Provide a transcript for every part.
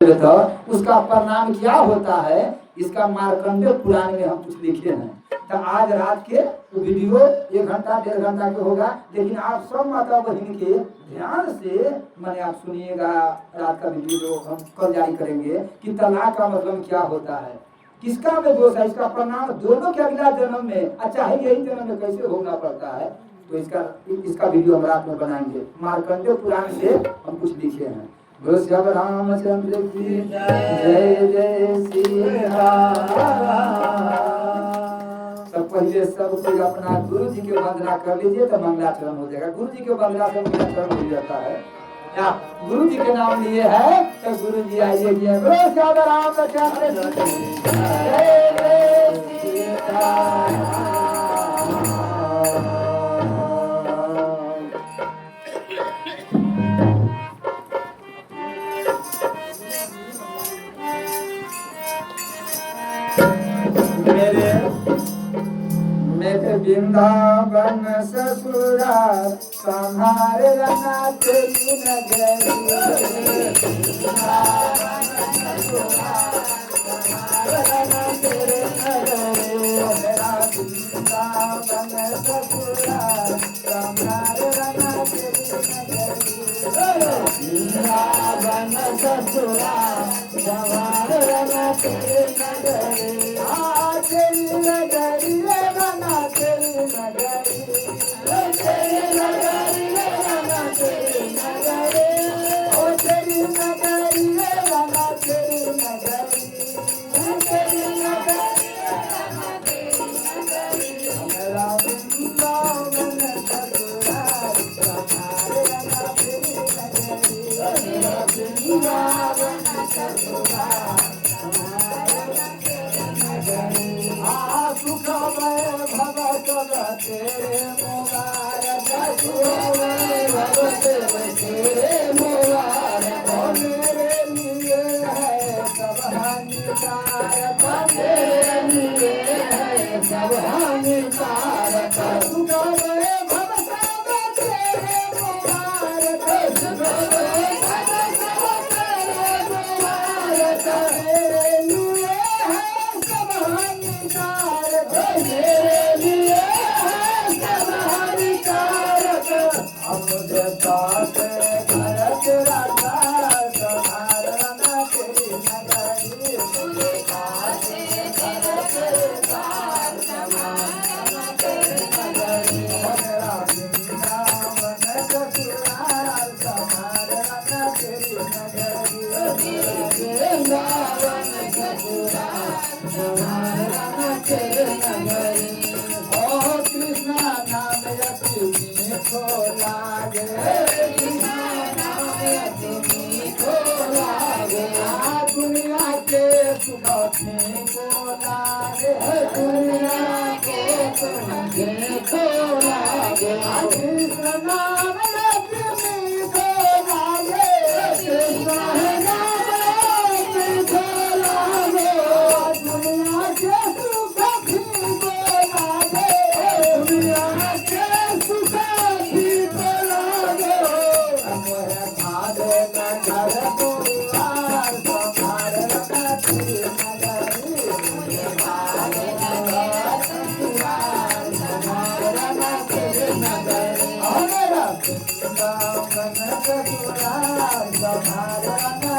तो उसका परिणाम क्या होता है, इसका मार्कंडेय पुराण में हम कुछ लिखे हैं। तो आज रात के वीडियो 1 घंटा 1.5 घंटा के होगा, लेकिन आप सब माता बहन के ध्यान से मैंने आप सुनिएगा। रात का वीडियो हम कल जारी करेंगे कि तलाक का मतलब क्या होता है, किसका में दोष है, इसका परिणाम दोनों के अगला जन्म में, अच्छा है यही जन्म में कैसे भोगना पड़ता है। तो इसका वीडियो हम रात में बनाएंगे। मार्कंडेय पुराण से हम कुछ लिखे हैं। बोलो श्री रामचंद्र की जय जय श्री राम। सब पहले सब कोई अपना गुरु जी के वंदना कर लीजिए तो मंगलाचरण हो जाएगा। गुरु जी के वंदना से मंगलाचरण हो जाता है। या गुरु जी के नाम लिए है तो गुरु जी आइए जी। बोलो श्री रामचंद्र की जय जय श्री राम। मेरे वृंदावन ससुराल संहार रना तेरी नगरी। मेरा वृंदावन ससुराल संहार रना तेरी नगरी। वृंदावन ससुराल संहार रना तेरी नगरी। तेरी नगरी रना तेरी नगरी। तेरी नगरी रना तेरी नगरी। ओ तेरी नगरी रना तेरी नगरी। तेरी नगरी रना तेरी नगरी। मेरा वृंदावन ससुराल संहार रना तेरी नगरी। मेरा वृंदावन ससुराल सुख भगत तेरे मुबारक। तेरे मुबारक मेरे लिए है सब हानिकारक। मेरे लिए है सब हानिकारक। सुख भगत तेरे मुबारक। सुख भगत तेरे मुबारक मेरे लिए है सब हानिकारक। मेरे लिए है सब हानिकारक। मुझे पास घर तेरा संहार रना तेरी नगरी। मुझे पास घर तेरा संहार रना तेरी नगरी। मेरा वृंदावन ससुराल संहार रना तेरी नगरी। वृंदावन ससुराल संहार रना तेरी नगरी। ओ कृष्णा नाम अति मीठो लागे। कृष्णा नाम अति मीठो लागे। दुनिया के सुख को लागे। दुनिया के सुख को लागे। कृष्ण नाम अति मीठो लागे। कृष्ण नाम अति मीठो लागे। दुनिया के सुख को लागे। दुनिया के सुख को लागे। मोहे भादे न घर दुआर संहार रना तेरी नगरी। मुझे भादे न घर दुआर संहार रना तेरी नगरी। मेरा वृंदावन ससुराल संहार रना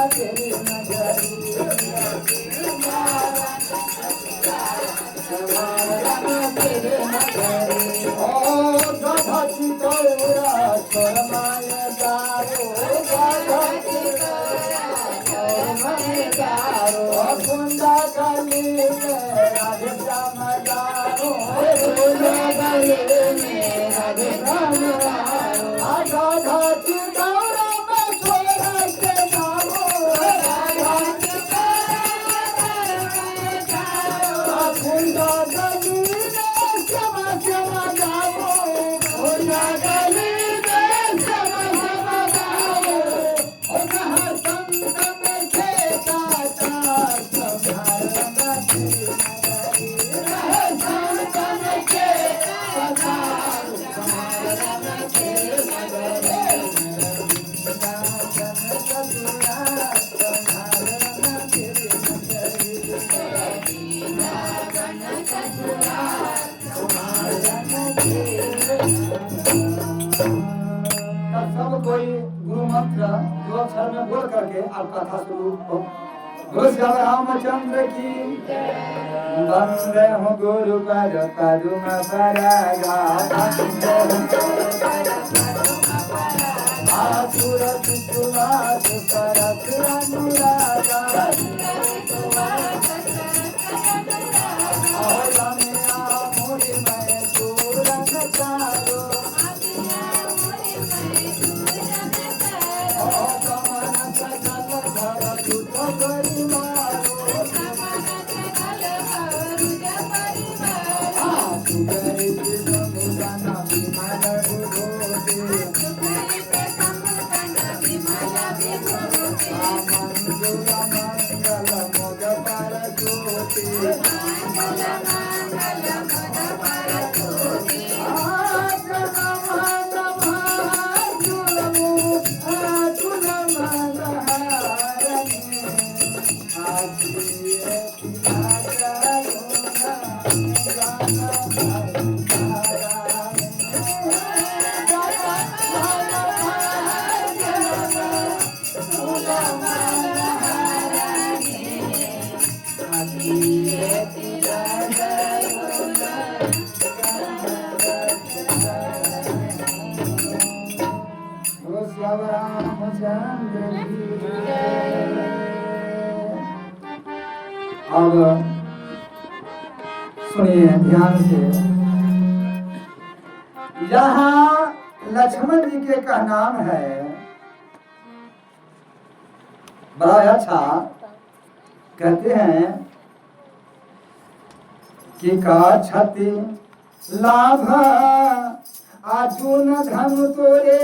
तेरी नगरी। ओ गभची कौरा शर्माय दारो। गभची शर्माय दारो। कुंदा गली में राधे श्याम दारो। कुंदा गली में राधे श्याम दारो। गभची कौरा में छोरा के दारो। गभची कुंदा गली में श्यामा श्यामा दारो। कुंदा गली में श्यामा श्यामा दारो। ओ कहाँ संत में खेता संहार रना तेरी नगरी। अब कथा शुरू हो। बोलो श्री रामचंद्र की वंदे हो गुरु पद पद्म परागा आसुर सुवास परत अनुरागा अब सुनिए ध्यान से, यहाँ लक्ष्मण जी के का नाम है बड़ा अच्छा। कहते हैं कि का क्षति लाभ अर्जुन धनु तोरे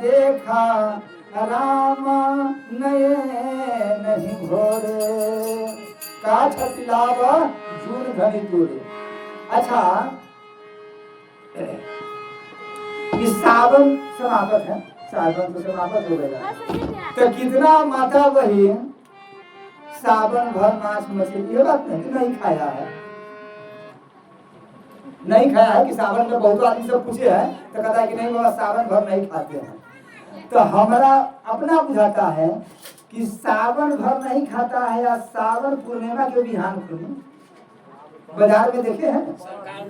देखा राम नये नहीं भोरे। का क्षति लाभ जून धनि तोरे। अच्छा, इस सावन समाप्त है, सावन तो समाप्त हो गया, तो कितना माता बहन सावन भर मांस मछली ये बात नहीं खाया है, नहीं खाया है कि सावन में बहुत आदमी सब पूछे है तो कहता है कि नहीं बाबा सावन भर नहीं खाते हैं। तो हमारा अपना बुझाता है कि सावन भर नहीं खाता है या सावन पूर्णिमा के बिहान खुली बाजार में देखे हैं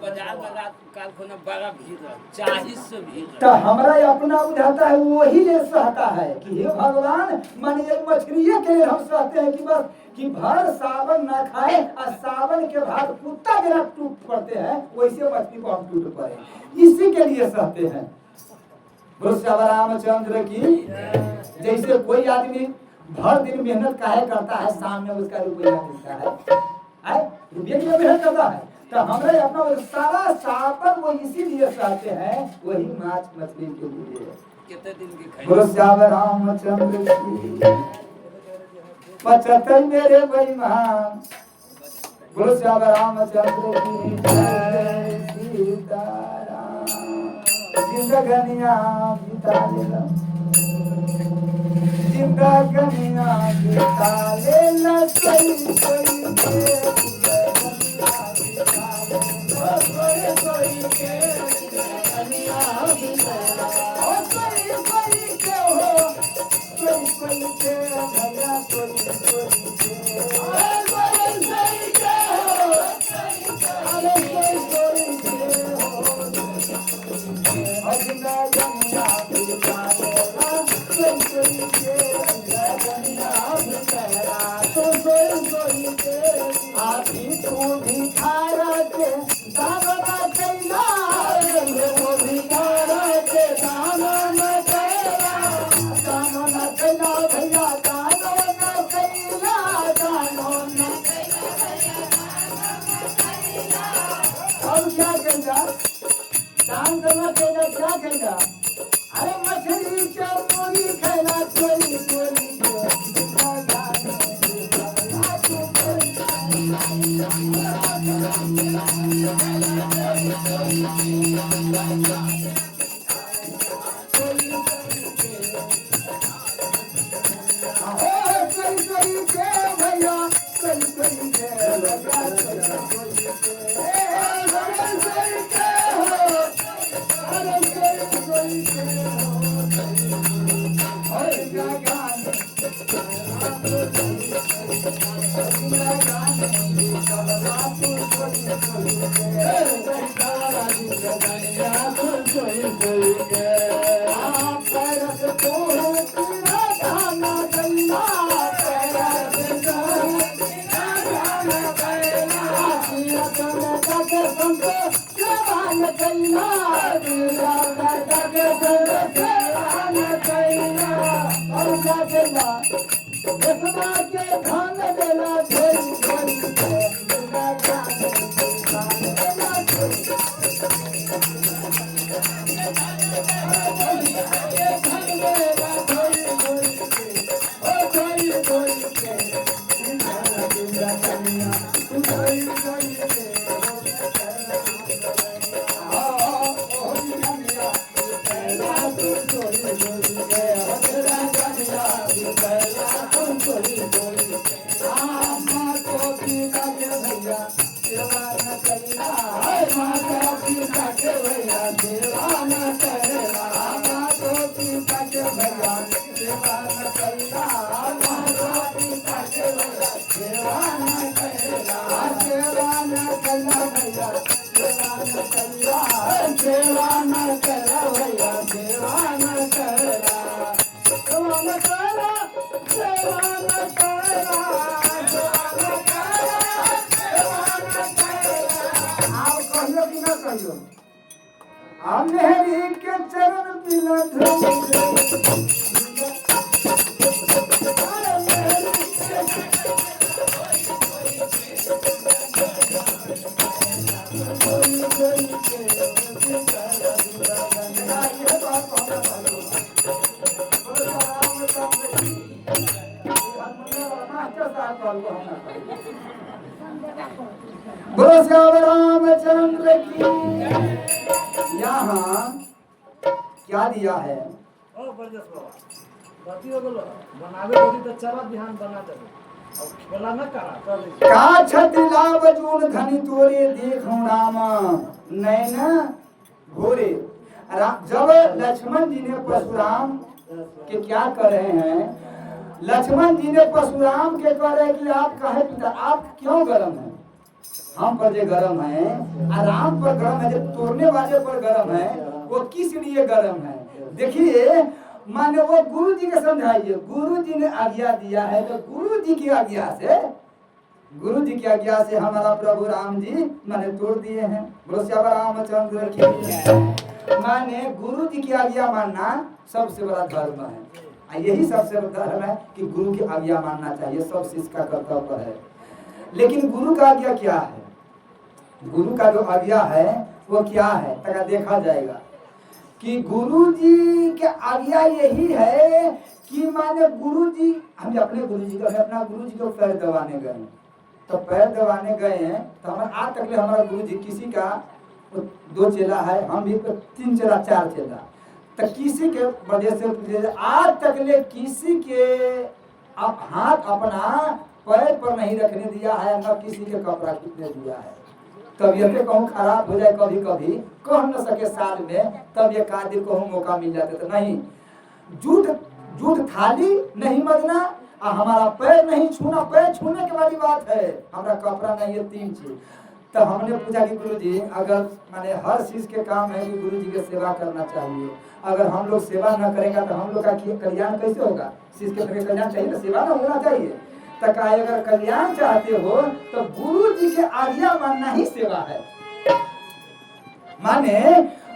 बाजार में काल को ना बड़ा भीड़ है, 40 से भीड़। तो हमारा अपना बुझाता है वही ले सहता है कि हे भगवान माने एक मछलिए के लिए हम सहते हैं कि बस कि भर सावन ना खाए और सावन के बाद कुत्ता जरा टूट पड़ते हैं वैसे मछली को हम टूट पड़े, इसी के लिए सहते हैं। बोलो श्री रामचंद्र की। जैसे कोई आदमी भर दिन मेहनत काहे करता है, शाम में उसका रुपया मिलता है, रुपये के लिए मेहनत करता है। तो हमारे अपना सारा सावन वो इसीलिए सहते हैं, वही माछ मछली के लिए। कितने दिन की खाई? बोलो श्री रामचंद्र की। 75 मेरे बेईमान। बोलो श्री रामचंद्र की जय। सीताराम जिंदगनिया बिता लेला, जिंदगनिया बिता लेला सही सही दान करना चाहिए, क्या कहेगा? अरे मछली क्या मोरी खेला चोरी चोरी भैया मेरी के चरण बिना बोलो श्याम रामचंद्र की। यहाँ क्या दिया है? का छति लाभ जून धनी तोरे देखो राम नैन घोरे। जब लक्ष्मण जी ने परशुराम के क्या कर रहे हैं, लक्ष्मण जी ने परशुराम के कह रहे कि आप कहे पिता आप क्यों गरम है, हम पर जो गरम है आराम पर गरम है, जब तोड़ने वाले पर गरम है वो किस लिए गरम है? देखिए माने वो गुरु जी के समझाइए, गुरु जी ने आज्ञा दिया है तो गुरु जी की आज्ञा से, गुरु जी की आज्ञा से हमारा प्रभु राम जी माने तोड़ दिए हैं। बोलो श्याम रामचंद्र की। माने गुरु जी की आज्ञा मानना सबसे बड़ा धर्म है, यही सबसे बड़ा धर्म है कि गुरु की आज्ञा मानना चाहिए, सब शिष्य का कर्तव्य है। लेकिन गुरु का आज्ञा क्या है? गुरु का जो आज्ञा है वो क्या है तक देखा जाएगा कि गुरु जी के आज्ञा यही है कि माने गुरु जी, हम अपने गुरु जी को अपना गुरु जी को पैर दबाने गए, तो पैर दबाने गए हैं तो हमारे आज तक हमारा गुरु जी किसी का 2 चेला है, हम भी 3 चेला 4 चेला, तो किसी के वजह से आज तक किसी के अब हाथ अपना पैर पर नहीं रखने दिया है, न किसी के कपड़ा खींचने दिया है। तबियतें कहूँ खराब हो जाए कभी कभी कह न सके साल में, तब ये कादिर कहूँ मौका मिल जाते तो नहीं, झूठ थाली नहीं मजना और हमारा पैर नहीं छूना, पैर छूने के वाली बात है, हमारा कपड़ा नहीं है 3 चीज। तो हमने पूछा कि गुरु जी अगर माने हर चीज के काम है कि गुरु जी की सेवा करना चाहिए, अगर हम लोग सेवा न करेंगे तो हम लोग का कल्याण कैसे होगा? शिष्य के कल्याण चाहिए तो सेवा न होना चाहिए। तक अगर कल्याण चाहते हो तो गुरु जी के आज्ञा मानना ही सेवा है। माने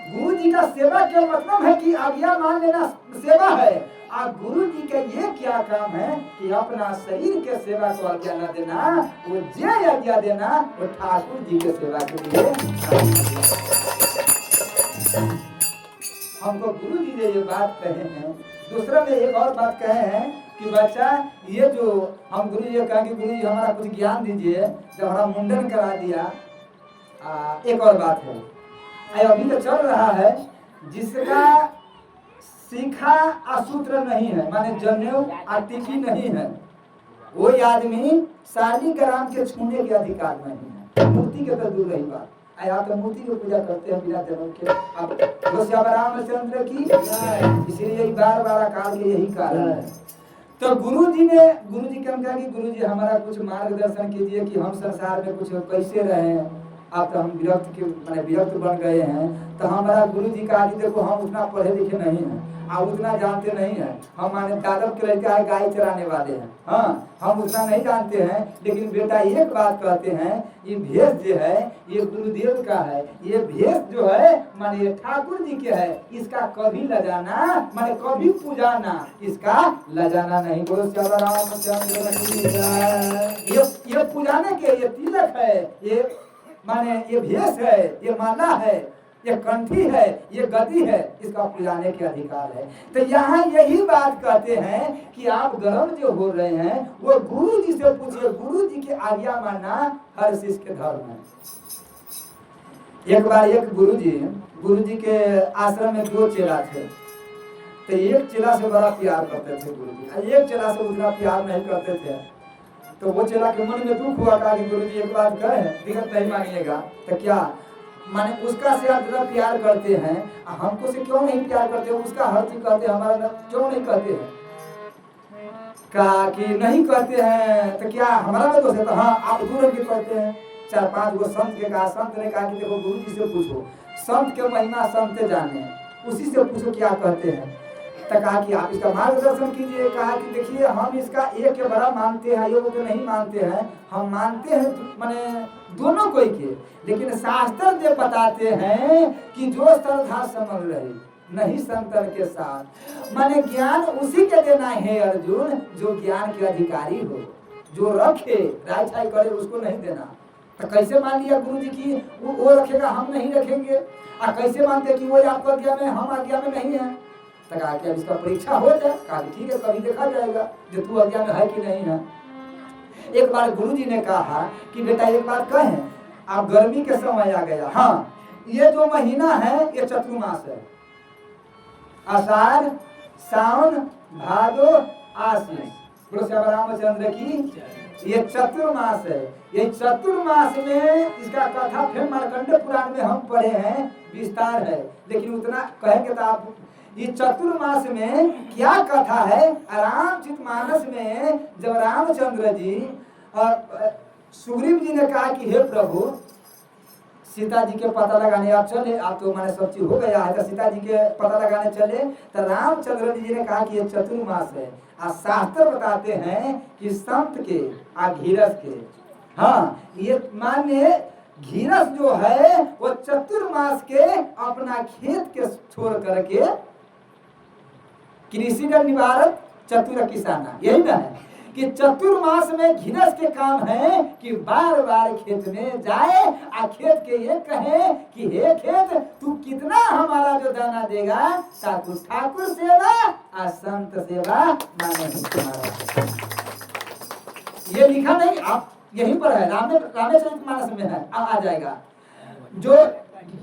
गुरु जी का सेवा का मतलब है कि आज्ञा मान लेना सेवा है। और गुरु जी का ये क्या काम है कि अपना शरीर के सेवा को आज्ञा न देना, वो जे आज्ञा देना वो ठाकुर जी के सेवा के लिए। हमको गुरु जी ने ये बात कहे हैं। दूसरा में एक और बात कहे हैं कि बच्चा ये जो हम गुरु जी कहें कि गुरु जी हमारा कुछ ज्ञान दीजिए, जब हमारा मुंडन करा दिया। एक और बात है अभी तो चल रहा है जिसका सीखा असूत्र नहीं है, माने जनेऊ आतिकी नहीं है, वो आदमी शालिग्राम के छूने के अधिकार नहीं है। मूर्ति के तो दूर रही बात, यहाँ तो मूर्ति की पूजा करते हैं बिना जन्म के। अब श्याम रामचंद्र की, इसलिए बार बार काल के यही कारण है। तो गुरु जी के हम कहा कि गुरु जी हमारा कुछ मार्गदर्शन कीजिए कि हम संसार में कुछ कैसे रहें। अब तो हम विरक्त बन गए हैं। तो हमारा गुरु जी कहा कि देखो हम उतना पढ़े लिखे नहीं हैं, आप उतना जानते नहीं हैं, हम माने दादव के लड़का है, गाय चराने वाले हैं, हाँ हम उतना नहीं जानते हैं। लेकिन बेटा एक बात कहते हैं, ये भेष जो है ये गुरुदेव का है, ये भेष जो है माने ये ठाकुर जी के है, इसका कभी लजाना माने कभी पूजाना, इसका लजाना नहीं। बोलो श्याम रामचंद्र की जय। ये पूजाने के ये तिलक है, ये माने ये भेष है, ये माला है, ये कंठी है, ये गति है, इसका पूजाने के अधिकार है। तो यहाँ यही बात कहते हैं कि आप गर्म जो हो रहे हैं वो गुरु जी से पूछिए, गुरु जी की आज्ञा मानना हर शिष्य के धर्म है। एक बार एक गुरु जी के आश्रम में 2 चेला थे। तो एक चेला से बड़ा प्यार करते थे गुरु जी, एक चेला से उतना प्यार नहीं करते थे। तो वो चेला के मन में दुख हुआ, कहा कि गुरु जी एक बात कहे, दिक्कत नहीं मानिएगा। तो क्या माने उसका से आप ज्यादा प्यार करते हैं, हमको से क्यों नहीं प्यार करते, उसका हर चीज कहते हैं, हमारा क्यों नहीं कहते हैं? कहा कि नहीं कहते हैं। तो क्या हमारा में दोष है? तो हाँ आप दूर की कहते हैं। 4-5 गो संत के कहा, संत ने कहा कि देखो गुरु जी से पूछो, संत के महिमा संत जाने, उसी से पूछो क्या कहते हैं। तो कहा कि आप इसका मार्गदर्शन कीजिए। कहा कि देखिए हम इसका एक के बड़ा मानते हैं, ये वो तो नहीं मानते हैं, हम मानते हैं माने दोनों कोई के, लेकिन शास्त्र जो बताते हैं कि जो श्रद्धा समझ रहे नहीं संतन के साथ, माने ज्ञान उसी के देना है अर्जुन जो ज्ञान के अधिकारी हो, जो रखे राय करे उसको नहीं देना। तो कैसे मान लिया गुरु जी की वो रखेगा हम नहीं रखेंगे, और कैसे मानते कि वो आपको आज्ञा में हम आज्ञा में नहीं है। तो कहा कि अब इसका परीक्षा हो जाए। कहा ठीक है कभी देखा जाएगा जो तू आज्ञा में है कि नहीं है। एक बार गुरु जी ने कहा कि बेटा एक बात कहें, आप गर्मी के समय आ गया, हाँ ये जो महीना है ये चतुर्मास है, आषाढ़ सावन भादो आश्विन, बोलो श्याम रामचंद्र की। ये चतुर्मास है, ये चतुर्मास में इसका कथा फिर मार्कंडेय पुराण में हम पढ़े हैं, विस्तार है, लेकिन उतना कहेंगे तो आप ये चतुर्मास में क्या कथा है। रामचरितमानस में जब रामचंद्र जी और सुग्रीव जी ने कहा कि हे प्रभु सीता जी के पता लगाने आप चले, आप तो माने सब चीज हो गया है, तो सीता जी के पता लगाने चले। तो रामचंद्र जी ने कहा कि ये चतुर्मास है, और शास्त्र बताते हैं कि संत के घीरस के, हाँ ये माने घीरस जो है वो चतुर्मास के अपना खेत के छोड़ करके कृषि का निवारक चतुर किसाना, यही ना है कि चतुर्मास में घिरस के काम है कि बार बार खेत में जाए और खेत के ये कहे कि हे खेत तू कितना हमारा जो दाना देगा, ताकि ठाकुर सेवा और संत सेवा माने तुम्हारा। ये लिखा नहीं, आप यहीं पर है, रामचरितमानस में है, आ जाएगा। जो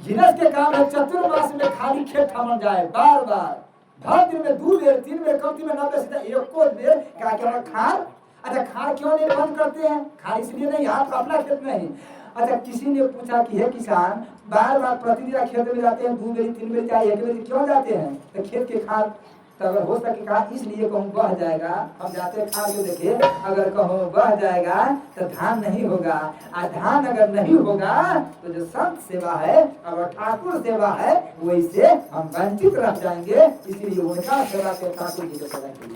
घिरस के काम है चतुर्मास में खाली खेत थमन जाए, बार बार हर दिन में 2 बेर 3 बेर कम में 90 सीधा एको बेर क्या क्या खार। अच्छा खार क्यों नहीं बंद करते हैं? खार इसलिए नहीं, आप अपना खेत नहीं। अच्छा किसी ने पूछा कि हे किसान बार बार प्रतिदिन खेत में जाते हैं 2 बेर 3 बेर चाहे 1 बेर क्यों जाते हैं? तो खेत के खार तो अगर हो सके कहा इसलिए कहूँ बह जाएगा, हम जाते खार को देखे, अगर कहूँ बह जाएगा तो धान नहीं होगा, और धान अगर नहीं होगा तो जो संत सेवा है और ठाकुर सेवा है वैसे हम वंचित रह जाएंगे। इसलिए उनका सेवा के ठाकुर जी को सेवा की।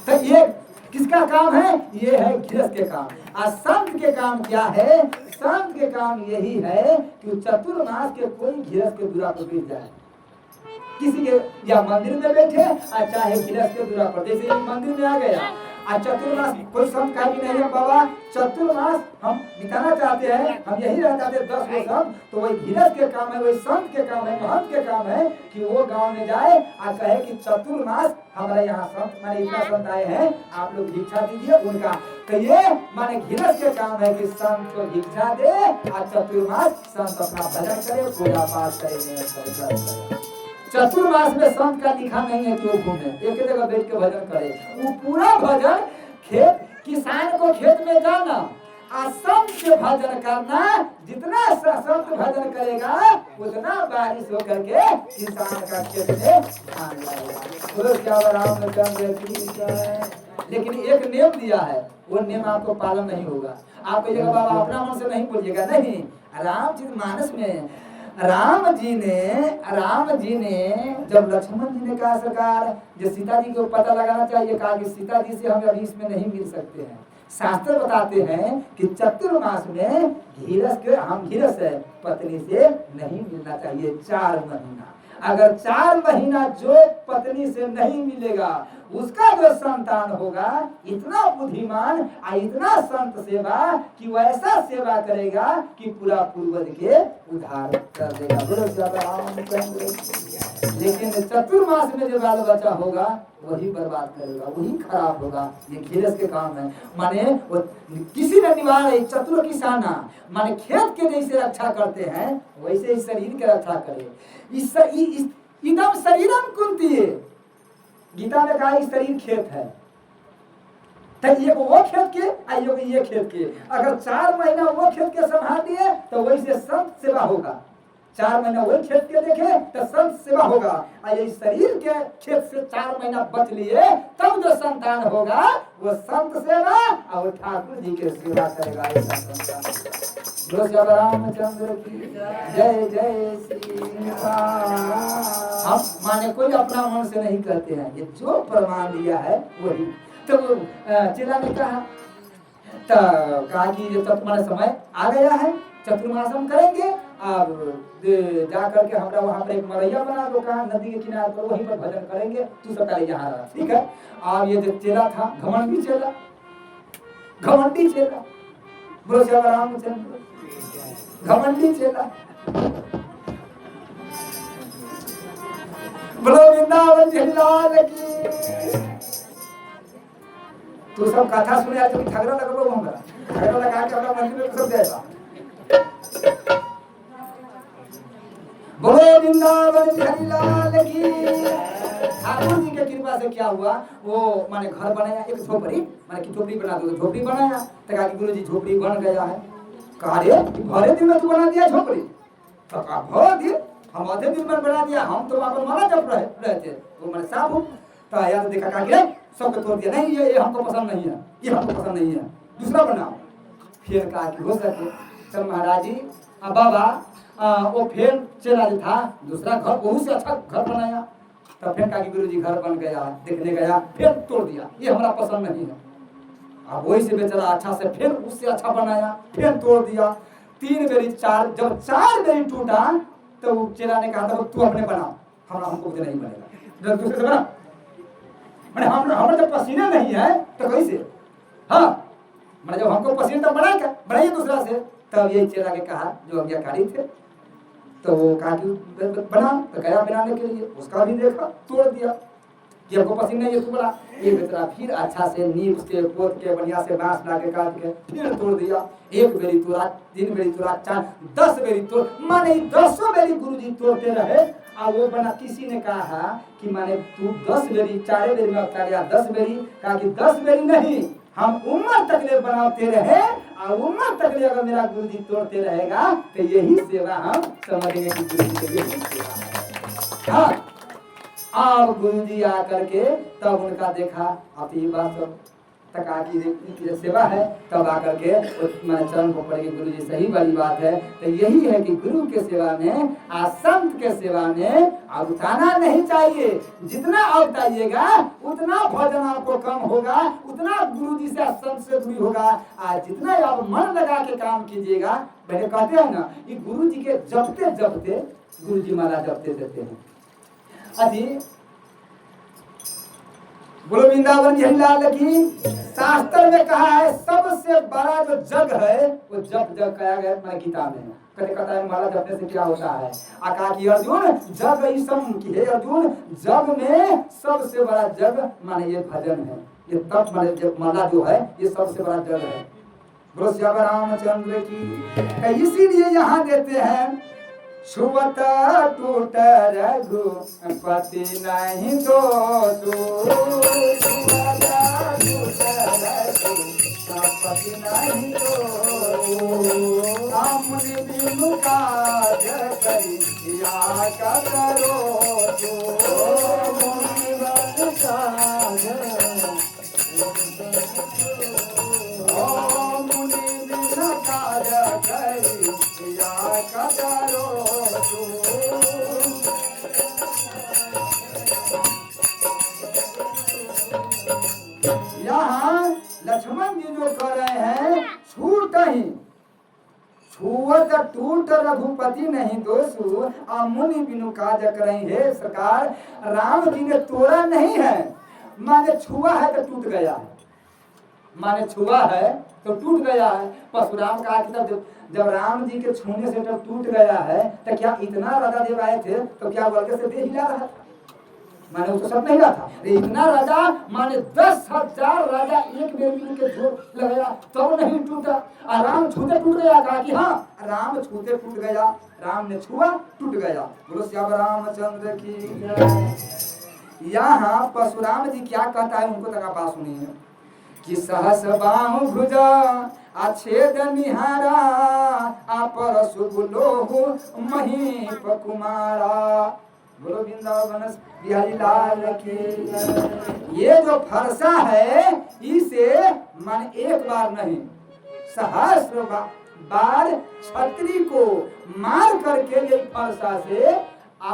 तो ये किसका काम है? ये है गृहस्थ के काम। और संत के काम क्या है? संत के काम यही है कि चतुर्मास के कोई गृहस्थ के दूरा पर बैठ जाए, किसी के या मंदिर में बैठे और चाहे गृहस्थ के दूरा पर, जैसे मंदिर में आ गया और चतुर्मास कोई संत का भी नहीं है बाबा चतुर्मास हम बिताना चाहते हैं, हम यही रहना चाहते हैं 10 वर्ष, तो वही गृहस्थ के काम है, वही संत के काम है, महंत के काम है कि वो गांव में जाए और कहे कि चतुर्मास हमारे यहाँ संत माने इतना संत आए हैं, आप लोग भिक्षा दीजिए उनका। तो ये माने गृहस्थ के काम है कि संत को भिक्षा दे और चतुर्मास संत अपना भजन करे, पूजा पाठ करे। चतुर्मास में संत का लिखा नहीं है कि वो घूमे एक जगह बैठ के भजन करे। वो पूरा भजन खेत किसान को खेत में जाना असंत से भजन करना, जितना संत भजन करेगा उतना बारिश होकर के किसान का खेत में धान जाएगा। बोलो क्या रामचंद्र की जय। लेकिन एक नियम दिया है, वो नियम आपको पालन नहीं होगा। आप कहिएगा बाबा अपना मन से नहीं बोलिएगा, नहीं। रामचरितमानस में राम जी ने जब लक्ष्मण जी ने कहा सरकार जो सीता जी को पता लगाना चाहिए, कहा कि सीता जी से हम अभी इसमें नहीं मिल सकते हैं। शास्त्र बताते हैं कि चतुर्मास में घीरस पत्नी से नहीं मिलना चाहिए 4 महीना। अगर 4 महीना जो पत्नी से नहीं मिलेगा उसका जो संतान होगा इतना बुद्धिमान और इतना संत सेवा कि वैसा सेवा करेगा कि पूरा पूर्वज के उद्धार कर देगा। लेकिन चतुर्मास में जो बाल बच्चा होगा वही बर्बाद करेगा, वही खराब होगा। ये घीरस के काम है। माने वो किसी ने निवार चतुर किसाना माने खेत के जैसे रक्षा करते हैं वैसे इस शरीर के रक्षा करे। इदम शरीरम कुंती, गीता में कहा इस शरीर खेत है, तो ये वो खेत के ये खेत के। अगर 4 महीना वो खेत के संभाल दिए तो वैसे संत सेवा होगा। 4 महीना वही खेत के देखे तो संत सेवा होगा। और ये शरीर के खेत से 4 महीना बच लिए तब जो संतान होगा वो संत सेवा और ठाकुर जी के सेवा करेगा। रामचंद्र की जय जय श्री राम। हम माने कोई अपना मन से नहीं करते हैं, ये जो प्रमाण दिया है वही। तो चेला ने कहा कि चतुर्मास समय आ गया है, चतुर्मास हम करेंगे। अब जा करके हमरा वहाँ पर एक मरैया बना दो, कहा नदी के किनारे पर, वहीं पर भजन करेंगे। तू सब पहले यहाँ रहा, ठीक है। अब ये जो चेला था घमंडी चेला, बोलो श्री रामचंद्र, घमंडी चेला। बोलो वृंदावन लाल की। तू सब कथा सुने तो झगड़ा लगो, झगड़ा लगा के अपना मंदिर में सब जाएगा। बोलो वृंदावन लाल की। ठाकुर जी के कृपा से क्या हुआ, वो माने घर बनाया, एक झोपड़ी माने की झोपड़ी बना दो, झोपड़ी बनाया। तो गुरु जी झोपड़ी बन गया है। कहा रे भरे दिन में तू बना दिया झोपड़ी? तो कहा भर दिन, हम आधे दिन में बना दिया, हम तो वहाँ पर माला जप रहे थे, वो मैंने साफ हूँ। तो यार देखा कहा सबको तोड़ दिया, नहीं ये हमको पसंद नहीं है, ये हमको पसंद नहीं है, दूसरा बनाओ। फिर कहा कि हो सके चल महाराज जी बाबा वो फिर चला जो था दूसरा घर बहुत से अच्छा घर बनाया। तब फिर कहा कि गुरु जी घर बन गया, देखने गया, फिर तोड़ दिया, ये हमारा पसंद नहीं है। अब वही से बेचारा अच्छा से फिर उससे अच्छा बनाया, फिर तोड़ दिया। 3 बेरी 4, जब 4 बेरी टूटा तो चेला ने कहा था तू अपने बना, हमको नहीं बनेगा, दूसरे से बना। मैंने हमारे जब पसीने नहीं है तो कैसे, हाँ मैंने जब हमको पसीने तब बनाइए दूसरा से। तब यही चेला के कहा जो आज्ञाकारी थे, तो वो कहा कि बना, तो गया बनाने के लिए, उसका भी देखा, तोड़ दिया कि हमको पसीना नहीं है, तू बना। ये बेचारा फिर अच्छा से नींव से पोत के बढ़िया से बांस ला के काट के फिर तोड़ दिया। 1 बेरी तोड़ा, 3 बेरी तोड़ा, 4, 10 बेरी तोड़, माने 10 बेरी गुरुजी तोड़ते रहे। और वो बना, किसी ने कहा कि माने तू 10 बेरी 4 बेरी में उतार लिया, 10 बेरी, कहा कि 10 बेरी नहीं, हम उम्र तकले बनाते रहे और उम्र तकले अगर मेरा गुरुजी तोड़ते रहेगा तो यही सेवा हम समझेंगे कि गुरुजी के लिए सेवा है। हाँ, अब गुरुजी आकर के तब उनका देखा, अब ये बात सब तक की सेवा है, तब आकर के मैंने चरण को पड़े गुरुजी सही वाली बात है। तो यही है कि गुरु के सेवा में संत के सेवा में अवताना नहीं चाहिए। जितना अवताइएगा उतना भजन आपको कम होगा, उतना गुरुजी से संत से दूरी होगा। और जितना आप मन लगा के काम कीजिएगा, पहले कहते हैं ना कि गुरुजी के जपते जपते गुरुजी माला जपते देते हैं। अभी बोलो वृंदावन लाल की। शास्त्र में कहा है सबसे बड़ा जो जग है वो जग कहा गया है गीता में। कहते कहता है माला जपने से क्या होता है, आका की अर्जुन जग ईसम की है, अर्जुन जग में सबसे बड़ा जग माने ये भजन है, ये तप माने माला जो है ये सबसे बड़ा जग है। बोलो श्री रामचंद्र की। इसीलिए यहाँ देते हैं छुवत टूट रघुपति नहीं दो छुवत टूट रघुपति नहीं दो। करो तो मुनिवन काज मुनि बिन काज करिया करो तो यहाँ लक्ष्मण जी जो कर रहे हैं छूट ही छुअत टूट रघुपति नहीं दोषु आ मुनि बिनु काज करई हे सरकार। राम जी ने तोड़ा नहीं है, माने छुआ है तो टूट गया है, माने छुआ है तो टूट गया है। परशुराम कहा कि जब राम जी के छूने से जब टूट गया है तो क्या इतना राजा देव आए थे तो क्या बल्कि से दे हिला रहा था, माने उसको सब नहीं रहा था। इतना राजा माने 10,000 राजा एक बेर के जोर लगाया तब नहीं टूटा। राम छूते टूट गया, कहा कि हाँ राम छूते टूट गया, राम ने छुआ टूट गया। बोलो श्याम रामचंद्र की जय। यहाँ परशुराम जी क्या कहता है उनको तक बात सुनिए कि सहस बाहु भुजा अच्छेद निहारा आ परशु बुलोहु महीप कुमारा। बोलो वृंदावन बिहारी लाल की। ये जो फरसा है इसे मन एक बार नहीं सहस्र बार छतरी को मार करके ये फरसा से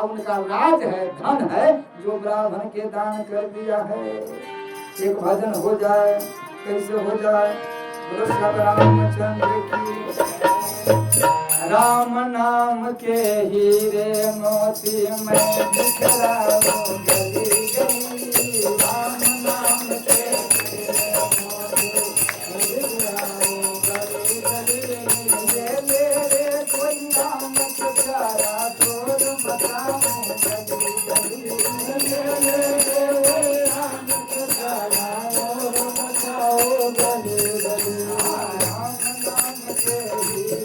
उनका राज है, धन है जो ब्राह्मण के दान कर दिया है। एक भजन हो जाए कैसे हो जाए। बोलो सब रामचंद्र की। राम नाम के हीरे मोती मैं बिखराऊं गली गली। राम नाम के हीरे मोती बिखराऊं गली गली। ये मेरे कोई नाम के प्यारा तोड़ बताऊं गली गली। ये मेरे कोई नाम के प्यारा तोड़ बताऊं गली गली। राम नाम के हीरे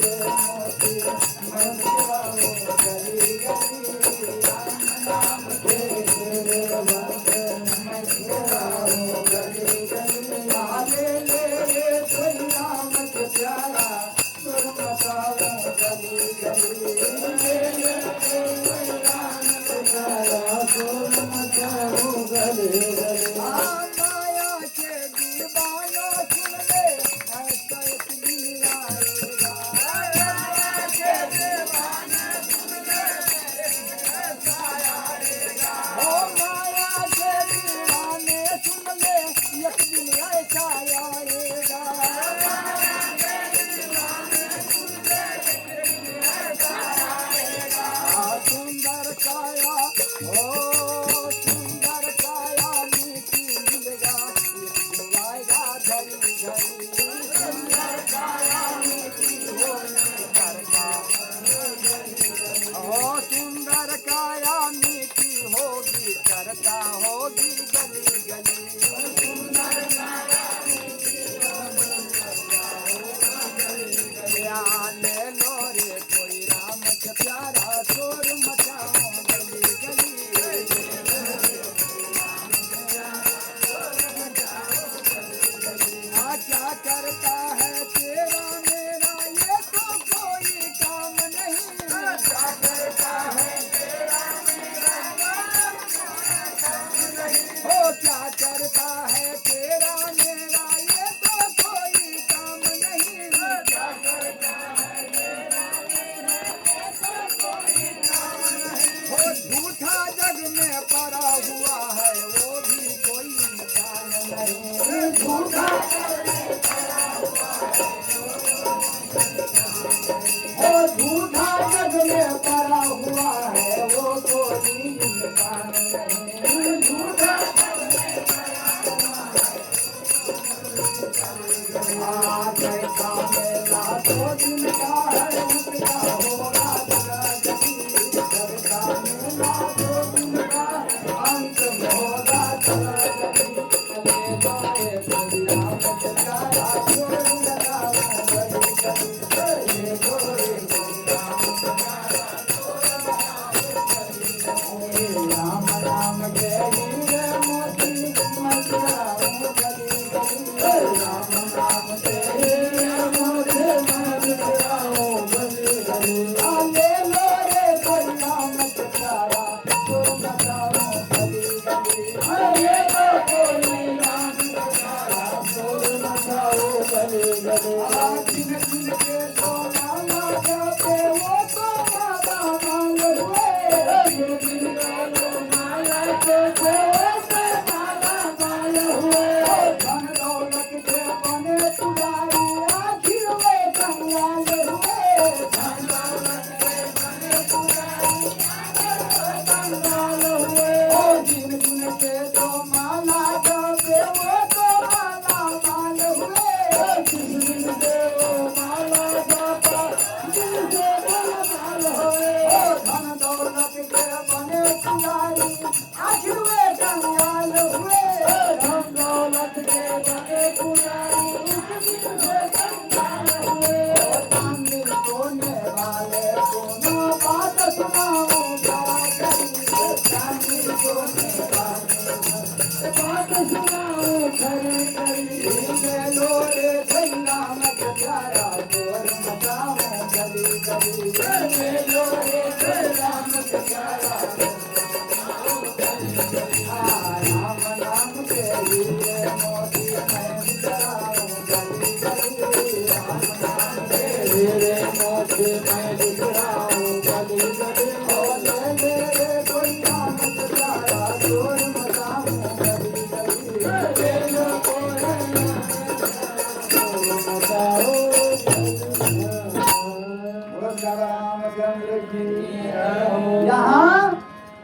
यहाँ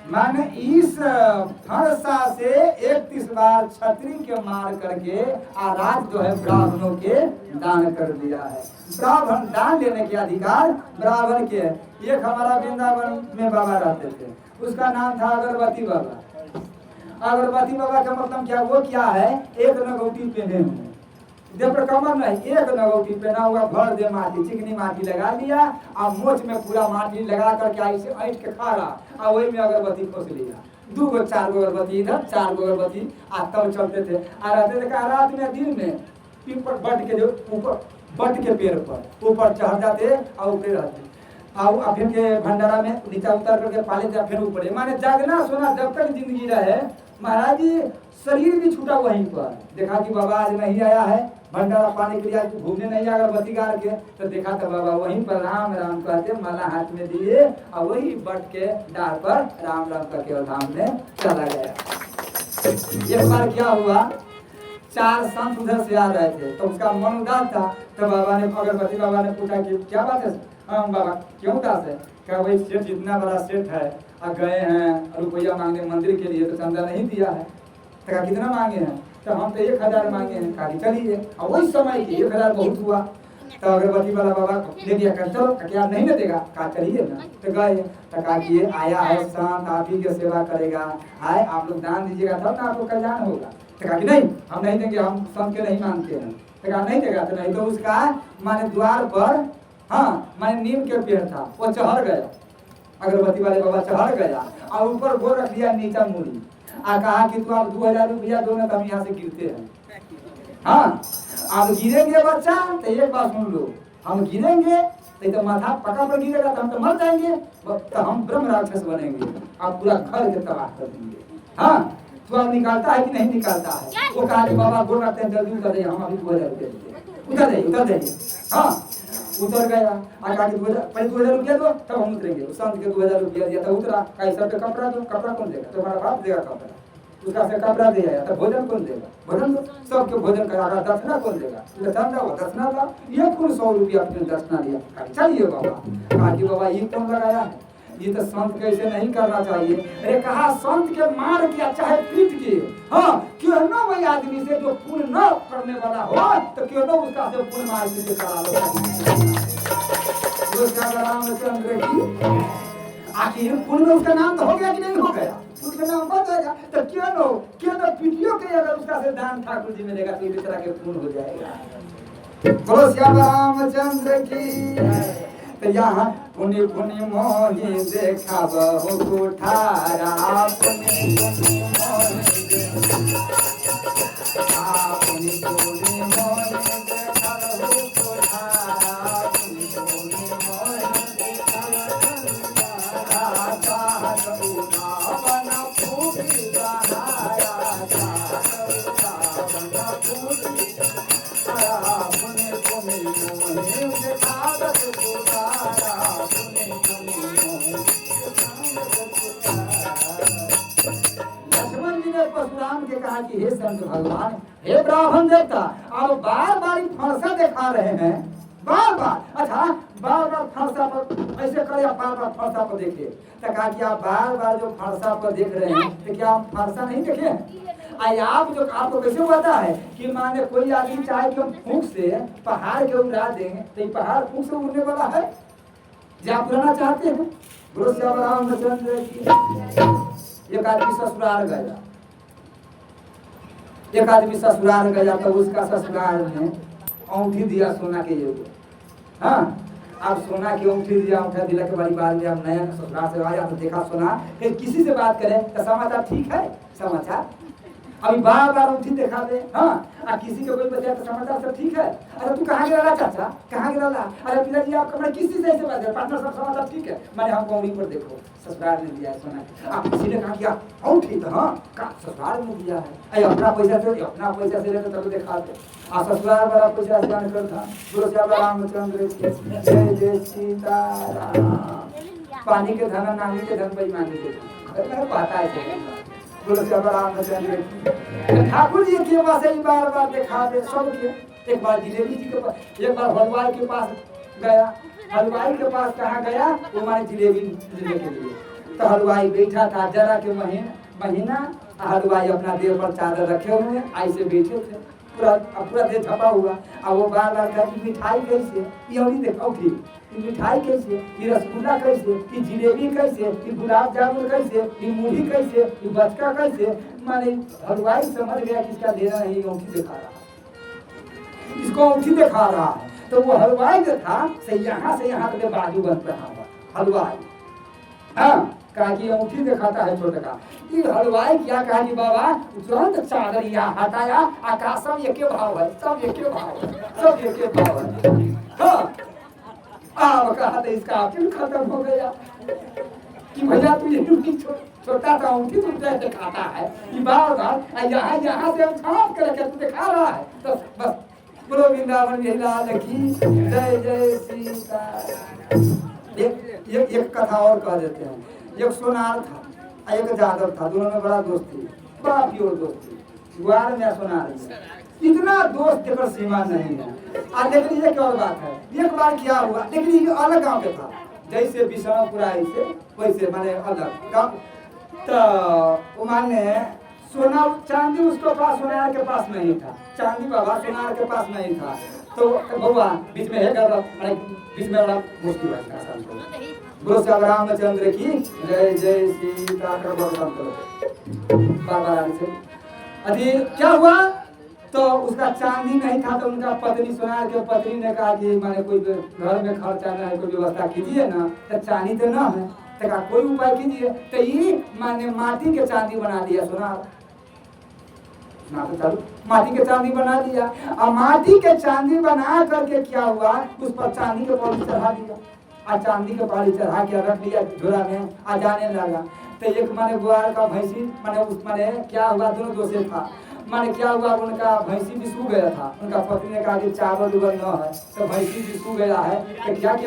मैंने इस फरसा से 31 बार छतरी के मार करके आराध जो है ब्राह्मणों के दान कर दिया है। ब्राह्मण दान लेने के अधिकार ब्राह्मण के। एक हमारा वृंदावन में बाबा रहते थे, उसका नाम था अगरबत्ती बाबा। अगरबत्ती बाबा का मतलब क्या, वो क्या है, एक नगौटी पहने हुए, देव कमर नहीं, एक नगौटी पहना हुआ, भर दे माटी, चिकनी माटी लगा लिया और मोच में पूरा माटी लगा करके ऐसे ऐठ के खा रहा और वही में अगरबत्ती खोस लिया। 2 गो 4 गो अगरबत्ती इधर, 4 गो अगरबत्ती आ तब चलते थे। आ रहते थे रात में दिन में पीपल बट के जो ऊपर बट के पेड़ पर ऊपर चढ़ जाते और ऊपर रहते और फिर के भंडारा में नीचा उतर करके पाले जा फिर ऊपर, माने जागना सोना जब तक जिंदगी रहे। महाराज जी शरीर भी छूटा वहीं पर। देखा कि बाबा आज नहीं आया है भंडारा पाने के लिए, आज घूमने नहीं आया अगरबत्ती गाड़ के, तो देखा तो बाबा वहीं पर राम राम कहते माला हाथ में दिए और वही बट के डाल पर राम राम करके और धाम में चला गया। एक बार क्या हुआ, 4 संत उधर से आ रहे थे तो उसका मन उदास था, तो बाबा ने अगरबत्ती बाबा ने पूछा कि क्या बात है। हाँ बाबा क्यों उदास है। क्या भाई सेठ जितना बड़ा सेठ है और गए हैं रुपया मांगने मंदिर के लिए तो चंदा नहीं दिया है। तो कहा कितना मांगे हैं, तो हम तो 1000 मांगे हैं। कहा चलिए, और वही समय 1000 बहुत हुआ। तो अगरबत्ती वाला बाबा ले दिया, कर चलो क्या नहीं ना देगा। कहा चलिए ना, तो गए। तो कहा कि ये आया है संत आप ही की सेवा करेगा, आए आप लोग दान दीजिएगा तब ना आपको कल्याण होगा। तो कहा कि नहीं हम नहीं देंगे, हम संत के नहीं मानते हैं। तो कहा नहीं देगा, तो नहीं। तो उसका माने द्वार पर हाँ माने नीम के पेड़ था, वो चढ़ गया, अगरबत्ती वाले बाबा चढ़ गया और ऊपर गोर रख दिया नीचा मूली आ कहा कि तू आप 2000 रुपया दो ना, तो हम यहाँ से गिरते हैं। हाँ आप गिरेंगे बच्चा तो एक बात सुन लो, हम गिरेंगे तो माथा पका पर गिरेगा तो हम तो मर जाएंगे, तो हम ब्रह्म राक्षस बनेंगे, आप पूरा घर के तबाह कर देंगे। हाँ तो आप निकालता है कि नहीं निकालता है। वो कहा कि बाबा गोर रखते हैं जल्दी उतर जाइए, हम अभी 2000 रुपया देंगे, उतर जाइए। हाँ उतर गया, कहा कि 2000 रुपया दो तब हम उतरेंगे। संत के 2000 रुपया दिया तो उतरा। कहीं सब पे कपड़ा दो, कपड़ा कौन देगा, तुम्हारा बाप देगा कपड़ा, उसका से कपड़ा दे आया तो भोजन कौन देगा, भोजन सबके भोजन करा, दक्षिणा कौन देगा, दक्षिणा ला, ये कौन 100 रुपया अपने दक्षिणा लिया। चलिए बाबा, कहा कि बाबा ये कौन लगाया है, ये तो संत कैसे नहीं करना चाहिए। अरे कहा संत के मार किया चाहे पीट के, हाँ क्यों ना वही आदमी से जो पुण्य न करने वाला हो तो क्यों ना उसका से पुण्य मार से करा लो। रामचंद्र की आखिर पुण्य में उसका नाम तो हो गया कि नहीं हो गया, उसका नाम हो जाएगा। तो क्यों ना पीटियो के अगर उसका से दान ठाकुर जी मिलेगा तो इस तरह के पुण्य हो जाएगा। बोलो श्याम रामचंद्र की। तो यहाँ पुनि पुनि मोहि देखा बहु कुठारा, पुनि पुनि मोहि पुनि पुनि मोहि देखा बहु कुठारा, पुनि पुनि मोहि देखा उदावन फूटी बहारा, उदावन फूटी पुनि पुनि मोहि देखा परशुराम के कहा कि हे संत भगवान, हे ब्राह्मण देवता, आप बार बार फरसा दिखा रहे हैं, बार बार। अच्छा बार बार फरसा पर ऐसे करे, बार बार फरसा पर देखे। तो कहा कि आप बार बार जो फरसा पर देख रहे हैं तो क्या हम फरसा नहीं देखे। आई आप जो आपको कैसे पता है कि माने कोई आदमी चाहे कि हम फूंक से पहाड़ के उड़ा देंगे तो ये पहाड़ फूंक से उड़ने वाला है, जो आप रहना चाहते हैं। गुरु श्याम रामचंद्र की। एक आदमी ससुराल गया, एक आदमी ससुराल गया तो उसका ससुराल में औंठी दिया सोना के योग। हाँ आप सोना की औंठी दिया, औंठा दिला के बड़ी बात में आप नया ससुराल से आया तो देखा सोना, फिर किसी से बात करें तो समाचार ठीक है, समाचार अभी बार बार अंगूठी दिखा दे। हाँ, किसी को कोई बचा तो समाचार सब ठीक है। अरे तू कहाँ गिरा चाचा, कहाँ गिरा? अरे पिताजी आप कमरे किस चीज से ऐसे बात है? पार्टनर सब समाचार ठीक है। मैंने हम कौड़ी पर देखो ससुराल में दिया है सोना। आप किसी ने कहा किया अंगूठी तो हाँ का ससुराल में दिया है। अरे अपना पैसा से ले तो दिखा दे। ससुराल वाला पैसा स्नान करता गुरु श्याम रामचंद्र जय जय सीताराम। पानी के धन नानी के धन बेईमानी के धन पता है बोलो श्याम रामचंद्र। ठाकुर जी के पास एक बार दिखा दे सबके। एक बार जिलेबी जी के पास, एक बार हलवाई के पास गया। हलवाई के पास कहाँ गया? वो माने जिलेबी लेने के लिए। तो हलवाई बैठा था जरा के महीना। हलवाई अपना देह पर चादर रखे हुए ऐसे बैठे थे, पूरा देह छपा हुआ। अब वो बार कहा कि मिठाई कैसे, ये देखो ठीक, मिठाई कैसे, ये रसगुल्ला कैसे, ये जिलेबी कैसे, ये गुलाब जामुन कैसे, ये मूढ़ी कैसे, ये बचका कैसे। माने हलवाई समझ गया कि इसका देना नहीं, अंगूठी दिखा रहा है, इसको अंगूठी दिखा रहा है। तो वो हलवाई जो था से यहाँ तक बाजू बन रहा था हलवाई। हाँ, कहा कि अंगूठी दिखाता है छोटे का। ये हलवाई क्या कहा कि बाबा तुरंत चादर यहाँ हटाया। आकाश सब एक भाव है, सब एक भाव है, सब एक भाव है। हाँ, अब कहा तो इसका आखिर खत्म हो गया कि भैया तू ये छोटा सा अंगूठी तुम कैसे खाता है? ये बार यहाँ से हम छाप करके तू दिखा रहा है। तो बस बोलो वृंदावन लाल की जय जय सीता। एक कथा और कह देते हैं। एक सोनार था, एक जादव था, दोनों में बड़ा दोस्ती, बड़ा प्योर दोस्ती। गुआर में सोनार इतना दोस्त देकर सीमा नहीं है। आज देख लीजिए क्या और बात है। एक बार क्या हुआ, देख लीजिए अलग गांव के था, जैसे बिशनपुरा ऐसे वैसे माने अलग गांव। तो माने सोना चांदी उसके पास सोनार के पास नहीं था, चांदी बाबा सोनार के पास नहीं था। तो भगवान बीच में है बीच में बड़ा मुश्किल है। गुरु श्याम रामचंद्र की जय जय सीता। अभी क्या हुआ? तो उसका चांदी नहीं था। तो उनका पत्नी सोनार के पत्नी ने कहा कि माने कोई घर में खर्चा ना है, कोई व्यवस्था कीजिए ना। तो चांदी तो ना है, तो कहा कोई उपाय कीजिए। तो ये माने माटी के चांदी बना दिया सोनार। माटी के चांदी बना दिया। और माटी के चांदी बना करके क्या हुआ, उस पर चांदी के पौड़ी चढ़ा दिया। और चांदी के पौड़ी चढ़ा के रख लिया झोला में। आ जाने लगा। तो एक माने गुआर का भैंसी माने उस माने क्या हुआ, दोनों दोषे था। माने क्या हुआ, उनका भैंसी भी सू गया था। उनका पत्नी ने कहा कि चावल उबल न है, तो भैंसी भी सू गया है। तो क्या कि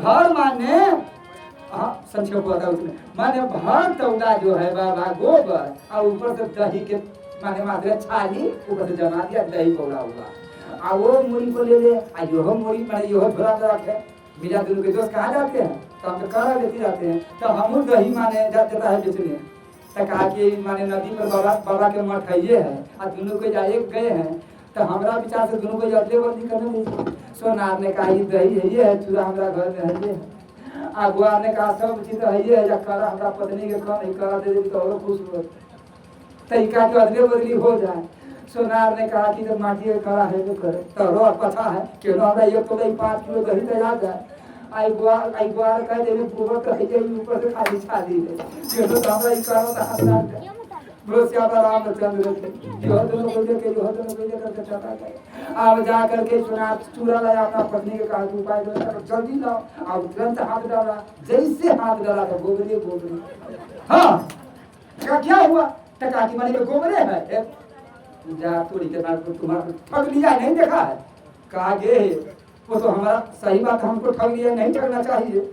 भर माने संक्षेप होता उसमें माने भर तौला जो है बाबा गोबर, और ऊपर से दही के माने मात्र छाली ऊपर से जमा दिया, दही पौड़ा हुआ। और वो मुड़ी को ले यो मुड़ी माने यो झोला में रखे। बिना दोनों के दोस्त कहाँ जाते हैं? तो हम करा लेते जाते हैं। तो हम दही माने जाता है बेचने। तो कहा कि माने नदी पर बाबा के मठ है ये है, और दोनों को जाए गए हैं। तो हमारा विचार से दोनों को अदले बदली करने नहीं। सोनार ने कहा ये दही है ये है, चूड़ा हमारा घर में है ये है। गुआर ने कहा सब चीज है ये है, करा हमारा पत्नी के काम करा दे तो और खुश हो। तरीका के अदले बदली हो जाए। सोनार ने कहा कि जब माटी के करा है तो करे तो पता है कि हमारा ये तो 5 किलो दही तैयार है। आई गुआर कह दे पूरा तो है ऊपर से खाली छाली है ये तो हमरा ई करो तो हंसना बोलो श्याम रामचंद्र की यो दोनों को लेके करके चला गया। अब जा करके सोनार चूड़ा लाया, अपना पत्नी के कहा उपाय करो जल्दी लाओ। अब तुरंत हाथ डाला, जैसे हाथ डाला तो गोबरे। हाँ, क्या हुआ? टका की माने गोबरे है। जा थोड़ी के बाद तुम्हारा ठग लिया नहीं देखा है? कहा गे वो तो हमारा सही बात, हमको ठग लिया नहीं ठगना चाहिए।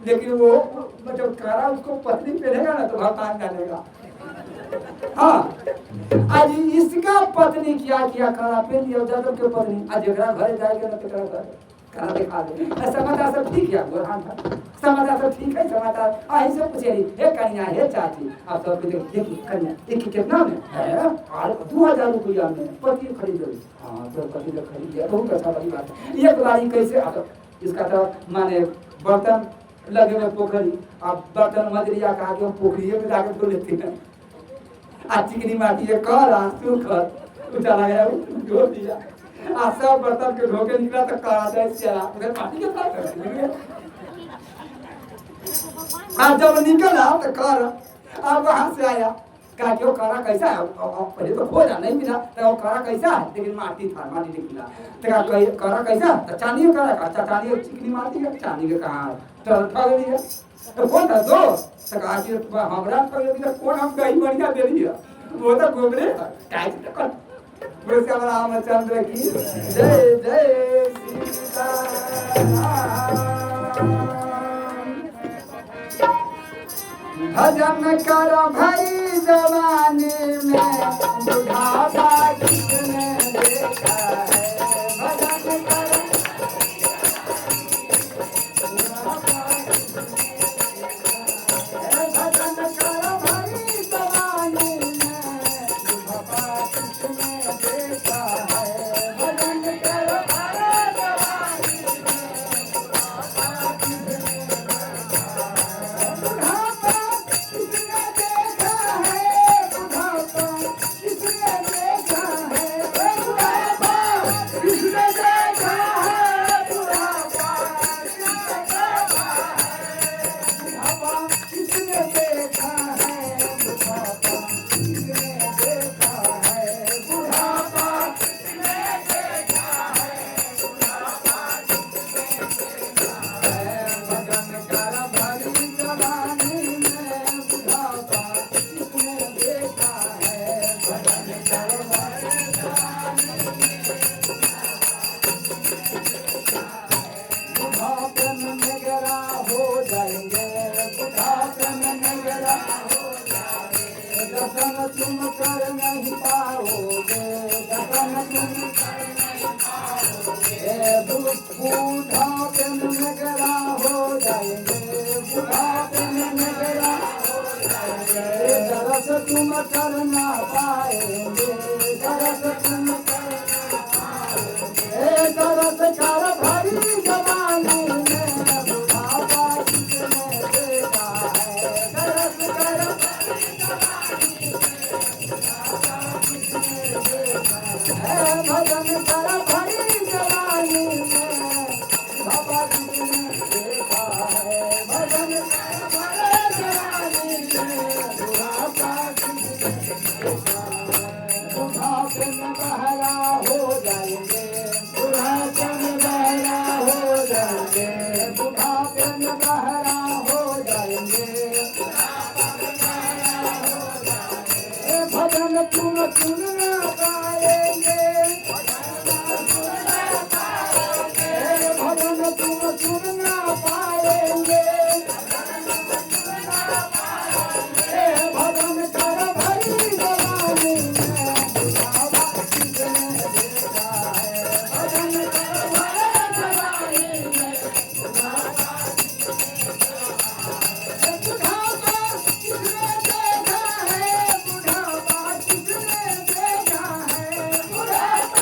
लेकिन वो जब कारा उसको पत्नी पहनेगा ना तो भगवान डालेगा। हाँ, आज इसका पत्नी क्या किया, कारा पहन लिया जादव के पत्नी। आज जगह घर जाएगा ना तो कारा दिखा दे। समाचार सब ठीक है गोरहान था, समाचार सब ठीक है। समाचार आई से पूछे हे कन्या हे चाची आप सब देखिए कन्या एक कितना में है 2000 रुपया में पति खरीद ली। हाँ तो पति ने खरीद लिया, बहुत अच्छा बड़ी बात है। एक बारी कैसे इसका तो माने बर्तन लगे में पोखरी, अब बर्तन मजरिया कहा कि हम पोखरी में जाकर धो लेते हैं। आज चिकनी माटी कर सुखर चला गया धो दिया। आज सब बर्तन के धोके निकला तो कहा जाए चला उधर माटी के साथ कर। आज जब निकला तो कर अब वहां से आया कहा कि वो कारा कैसा है, पहले तो खोजा नहीं मिला, तो वो कारा कैसा है, लेकिन माटी था, माटी निकला। तो कहा कारा कैसा, तो चांदी का कारा, अच्छा चांदी की चिकनी मारती है, चांदी के कहाँ तो ठग लिया। तो कौन था दो, तो कहा कि हमरा ठग लिया, कौन हम कहीं बढ़िया दे दिया, वो तो गोबरे है। रामचंद्र की जय जय सीताराम। भजन कर भई जवानी में बुढ़ापा किसने देखा है, भजन कर भई जवानी में बुढ़ापा किसने देखा है, भजन कर भई जवानी में बुढ़ापा किसने तुम कर नहीं पाओगे, दफन तुम कर नहीं पाओगे, बुढ़ापे में नगरा हो जाएंगे, बुढ़ापे में नगरा हो जाएंगे, दरस तुम कर ना पाएंगे, दरस तुम कर ना पाएंगे, दरस कर भरी जवानी में बुढ़ापा किसने देखा है, दरस कर भजन कर भरी जवानी में बाबा किसने देखा है, भजन कर भरी जवानी में बुढ़ापा किसने देखा है, बुढ़ापे में बहरा हो जाएंगे, बुढ़ापे में बहरा हो जाएंगे, बुढ़ापे में बहरा हो जाएंगे, भजन तुम सुन ना पाएंगे, भजन तुम सुन ना पाएंगे, भजन कर भरी जवानी में बुढ़ापा किसने देखा है, भजन कर भरी जवानी में बुढ़ापा किसने देखा है, बुढ़ापा किसने देखा है, बुढ़ापा किसने देखा है, बुढ़ापा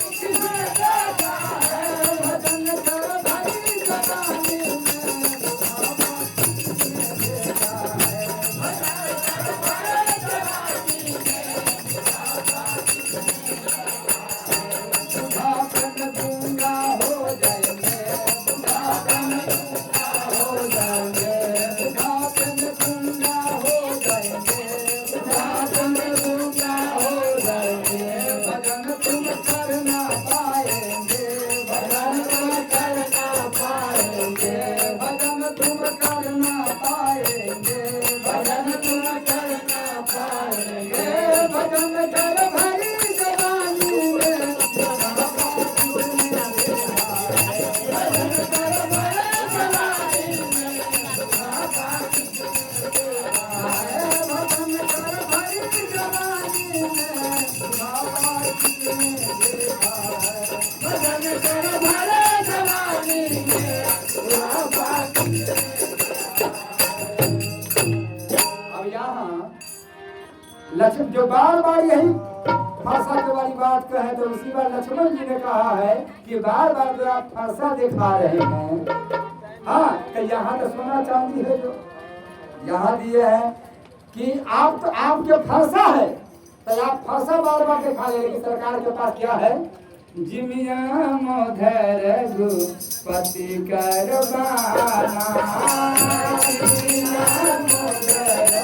किसने देखा है, भजन कर भरी जवानी में बुढ़ापा किसने देखा है, भजन कर भरी जवानी में बुढ़ापे में गूंगा हो जाएंगे, बुढ़ापे में गूंगा हो जाएंगे, बुढ़ापे में गूंगा हो जाएंगे, बुढ़ापे में गूंगा हो जाएंगे, भजन तुम कर ना पाएंगे, भजन तुम कर ना पाएंगे, भजन तुम कर ना पाएंगे, भजन तुम कर ना पाएंगे, भजन कर भरी जवानी में बुढ़ापा किसने देखा है, भजन कर भरी जवानी में बुढ़ापा किसने देखा है, भजन कर भरी जवानी में बुढ़ापा किसने देखा है, भजन कर भरी जवानी में बुढ़ापा किसने अब यहाँ लक्ष्मण जो बार बार यही फरसा के वाली बात कहे, तो उसी बार लक्ष्मण जी ने कहा है कि बार बार जो आप फरसा दिखा रहे हैं, हाँ तो यहाँ तो सोना चांदी है, जो यहाँ दिए हैं कि आप तो आपके फरसा है, तो आप फरसा बार बार दिखा रहे हैं कि सरकार के पास क्या है, जिमिया मोधर पति करबाना जिमिया मोधर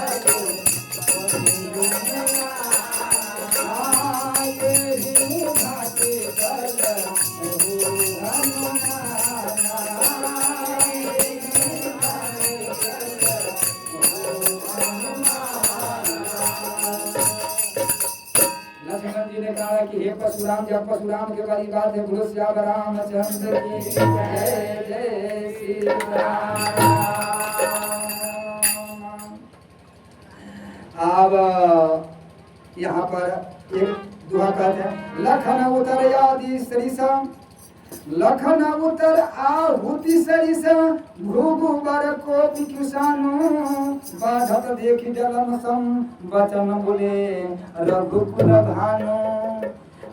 लक्ष्मण जी ने कहा कि हे परशुराम, जब परशुराम के वाली बात है, बोलो श्याम रामचंद्र की जय जय श्री राम। अब यहाँ पर एक दुआ कहते हैं, लखन उतर आदि सरिसम, लखन उतर आहुति सरिसम, भृगु बर को किसानु, बाधक देखी जलम सम, वचन बोले रघुकुल भानु।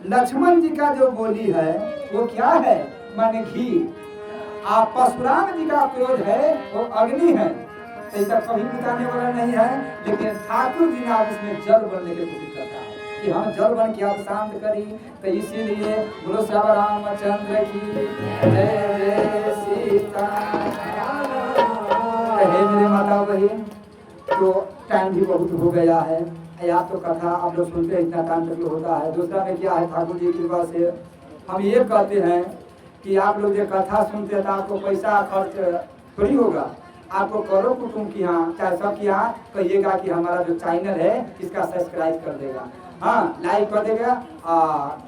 लक्ष्मण जी का जो बोली है वो क्या है? माने घी। आप परशुराम जी का क्रोध है वो अग्नि है, ऐसा कभी मिटाने वाला नहीं है, लेकिन ठाकुर जी ने आप उसमें जल बनने की कोशिश करता है कि हम जल बन के आप शांत करी। तो इसीलिए बोलो श्याम रामचंद्र की जय जय सीता। हे मेरे माता बहन, तो टाइम भी बहुत हो गया है, या तो कथा आप लोग सुनते हैं इतना टाइम तक होता है। दूसरा में क्या है, ठाकुर जी की कृपा से हम ये कहते हैं कि आप लोग जो कथा सुनते हैं तो आपको पैसा खर्च थोड़ी होगा, आपको करो कुटुंब की यहाँ चाहे सबके यहाँ कहिएगा कि हमारा जो चैनल है इसका सब्सक्राइब कर देगा, हाँ लाइक कर देगा,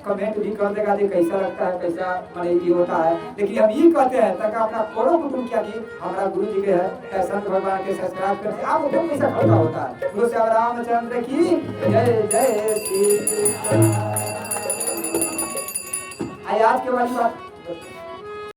कमेंट भी कर देगा कि कैसा लगता है, कैसा माने ये होता है। लेकिन हम ये कहते हैं तक अपना करो कुटुंब क्या कि हमारा गुरु जी के है संत भगवान के सब्सक्राइब करते आप कुटुंब कैसा खर्चा होता है। गुरु श्याम रामचंद्र की जय जय श्री। आज के वाली बात